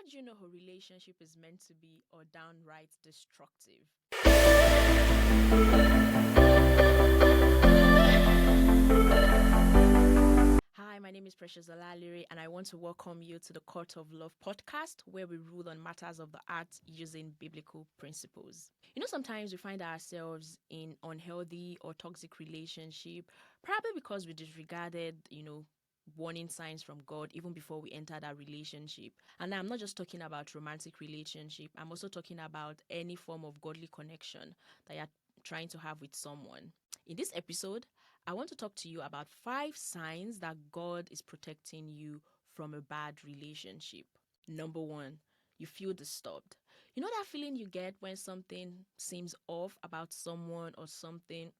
How do you know a relationship is meant to be or downright destructive? Hi, my name is Precious Olaliri, and I want to welcome you to the Court of Love podcast, where we rule on matters of the heart using biblical principles. Sometimes we find ourselves in unhealthy or toxic relationship, probably because we disregarded, warning signs from God even before we enter that relationship. And I'm not just talking about romantic relationship. I'm also talking about any form of godly connection that you're trying to have with someone. In this episode, I want to talk to you about 5 signs that God is protecting you from a bad relationship. Number 1, you feel disturbed. You know that feeling you get when something seems off about someone or something?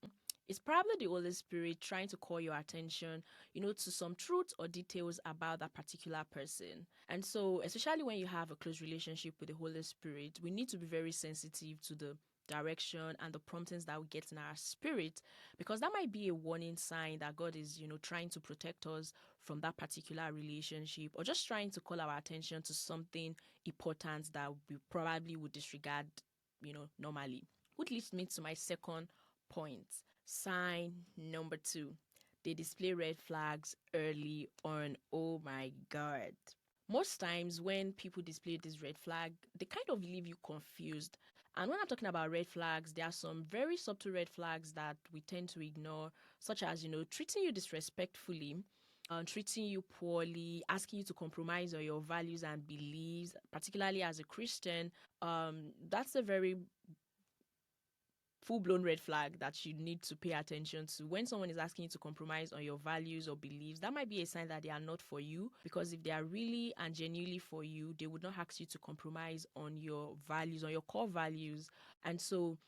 It's probably the Holy Spirit trying to call your attention, to some truths or details about that particular person. And so, especially when you have a close relationship with the Holy Spirit, we need to be very sensitive to the direction and the promptings that we get in our spirit, because that might be a warning sign that God is, trying to protect us from that particular relationship, or just trying to call our attention to something important that we probably would disregard, normally. Which leads me to my second point. Sign number 2. They display red flags early on. Oh my God. Most times when people display this red flag, they kind of leave you confused. And when I'm talking about red flags, there are some very subtle red flags that we tend to ignore, such as, treating you disrespectfully, treating you poorly, asking you to compromise on your values and beliefs, particularly as a Christian. That's a very full-blown red flag that you need to pay attention to. When someone is asking you to compromise on your values or beliefs, that might be a sign that they are not for you, because if they are really and genuinely for you, they would not ask you to compromise on your values, on your core values. And so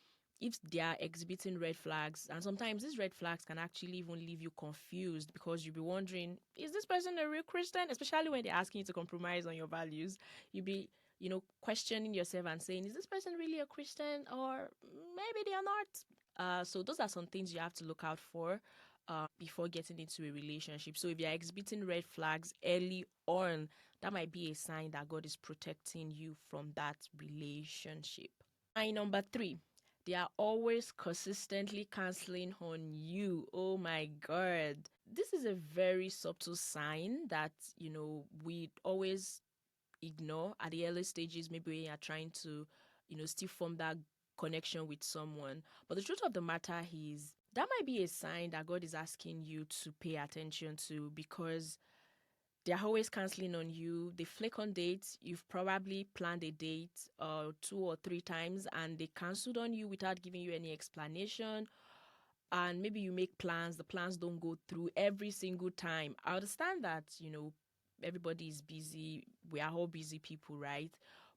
if they are exhibiting red flags, and sometimes these red flags can actually even leave you confused, because you'll be wondering, is this person a real Christian? Especially when they're asking you to compromise on your values, you'll be questioning yourself and saying, is this person really a Christian, or maybe they are not? So those are some things you have to look out for before getting into a relationship. So if you're exhibiting red flags early on, that might be a sign that God is protecting you from that relationship. Sign number 3. They are always consistently canceling on you. Oh my God. This is a very subtle sign that, we always ignore at the early stages, maybe when you're trying to, still form that connection with someone. But the truth of the matter is, that might be a sign that God is asking you to pay attention to, because they're always canceling on you. They flake on dates. You've probably planned a date 2 or 3 times, and they canceled on you without giving you any explanation. And maybe you make plans, the plans don't go through every single time. I understand that, everybody is busy. We are all busy people, right?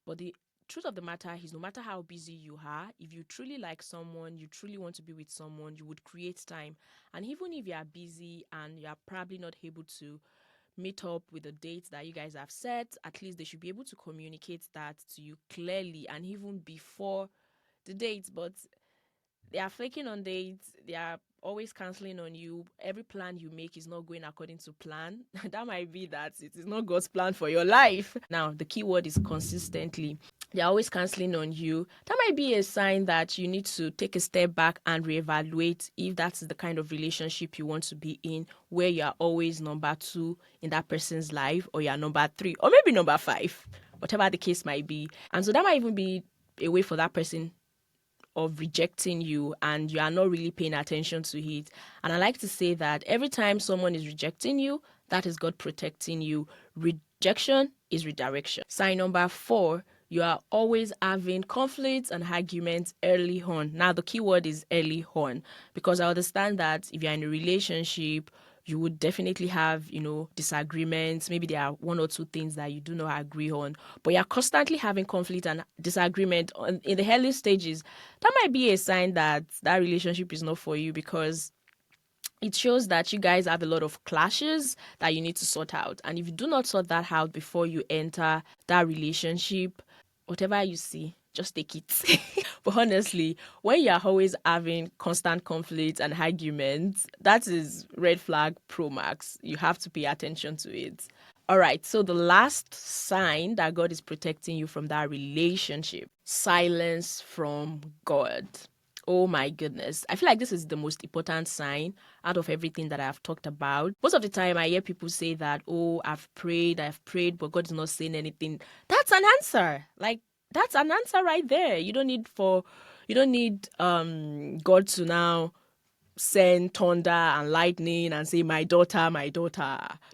But the truth of the matter is, no matter how busy you are, if you truly like someone, you truly want to be with someone, you would create time. And even if you are busy and you are probably not able to meet up with the dates that you guys have set, at least they should be able to communicate that to you clearly and even before the dates. But they are flaking on dates. They are always canceling on you. Every plan you make is not going according to plan. That might be that it is not God's plan for your life. Now, the key word is consistently. They're always canceling on you. That might be a sign that you need to take a step back and reevaluate if that's the kind of relationship you want to be in, where you're always number 2 in that person's life, or you're number 3, or maybe number 5, whatever the case might be. And so that might even be a way for that person of rejecting you, and you are not really paying attention to it. And I like to say that every time someone is rejecting you, that is God protecting you. Rejection is redirection. Sign number 4, you are always having conflicts and arguments early on. Now, the key word is early on, because I understand that if you're in a relationship, you would definitely have, disagreements. Maybe there are 1 or 2 things that you do not agree on, but you're constantly having conflict and disagreement in the early stages. That might be a sign that that relationship is not for you, because it shows that you guys have a lot of clashes that you need to sort out. And if you do not sort that out before you enter that relationship, whatever you see, just take it. But honestly, when you're always having constant conflict and arguments, that is red flag pro max. You have to pay attention to it. All right, so the last sign that God is protecting you from that relationship, silence from God. Oh my goodness. I feel like this is the most important sign out of everything that I've talked about. Most of the time, I hear people say that, oh, I've prayed, but God is not saying anything. That's an answer. Like, that's an answer right there. You don't need God to now send thunder and lightning and say, my daughter,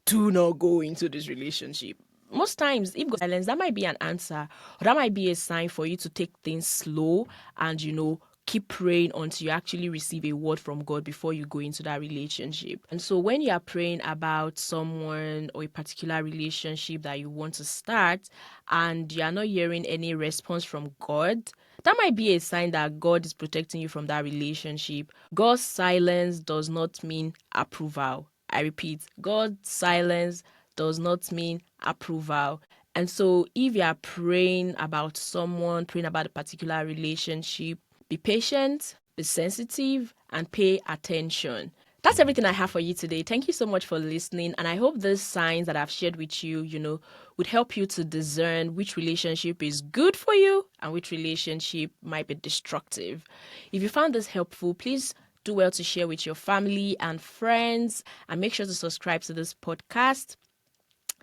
do not go into this relationship. Most times, if God silence, that might be an answer, or that might be a sign for you to take things slow and, keep praying until you actually receive a word from God before you go into that relationship. And so when you are praying about someone or a particular relationship that you want to start and you are not hearing any response from God, that might be a sign that God is protecting you from that relationship. God's silence does not mean approval. I repeat, God's silence does not mean approval. And so if you are praying about someone, praying about a particular relationship, be patient, be sensitive, and pay attention. That's everything I have for you today. Thank you so much for listening. And I hope these signs that I've shared with you, would help you to discern which relationship is good for you and which relationship might be destructive. If you found this helpful, please do well to share with your family and friends, and make sure to subscribe to this podcast.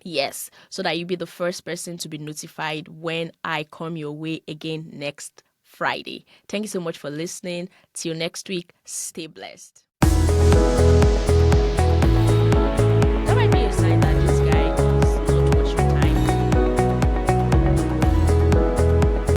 Yes, so that you'll be the first person to be notified when I come your way again next Friday. Thank you so much for listening. Till next week, stay blessed.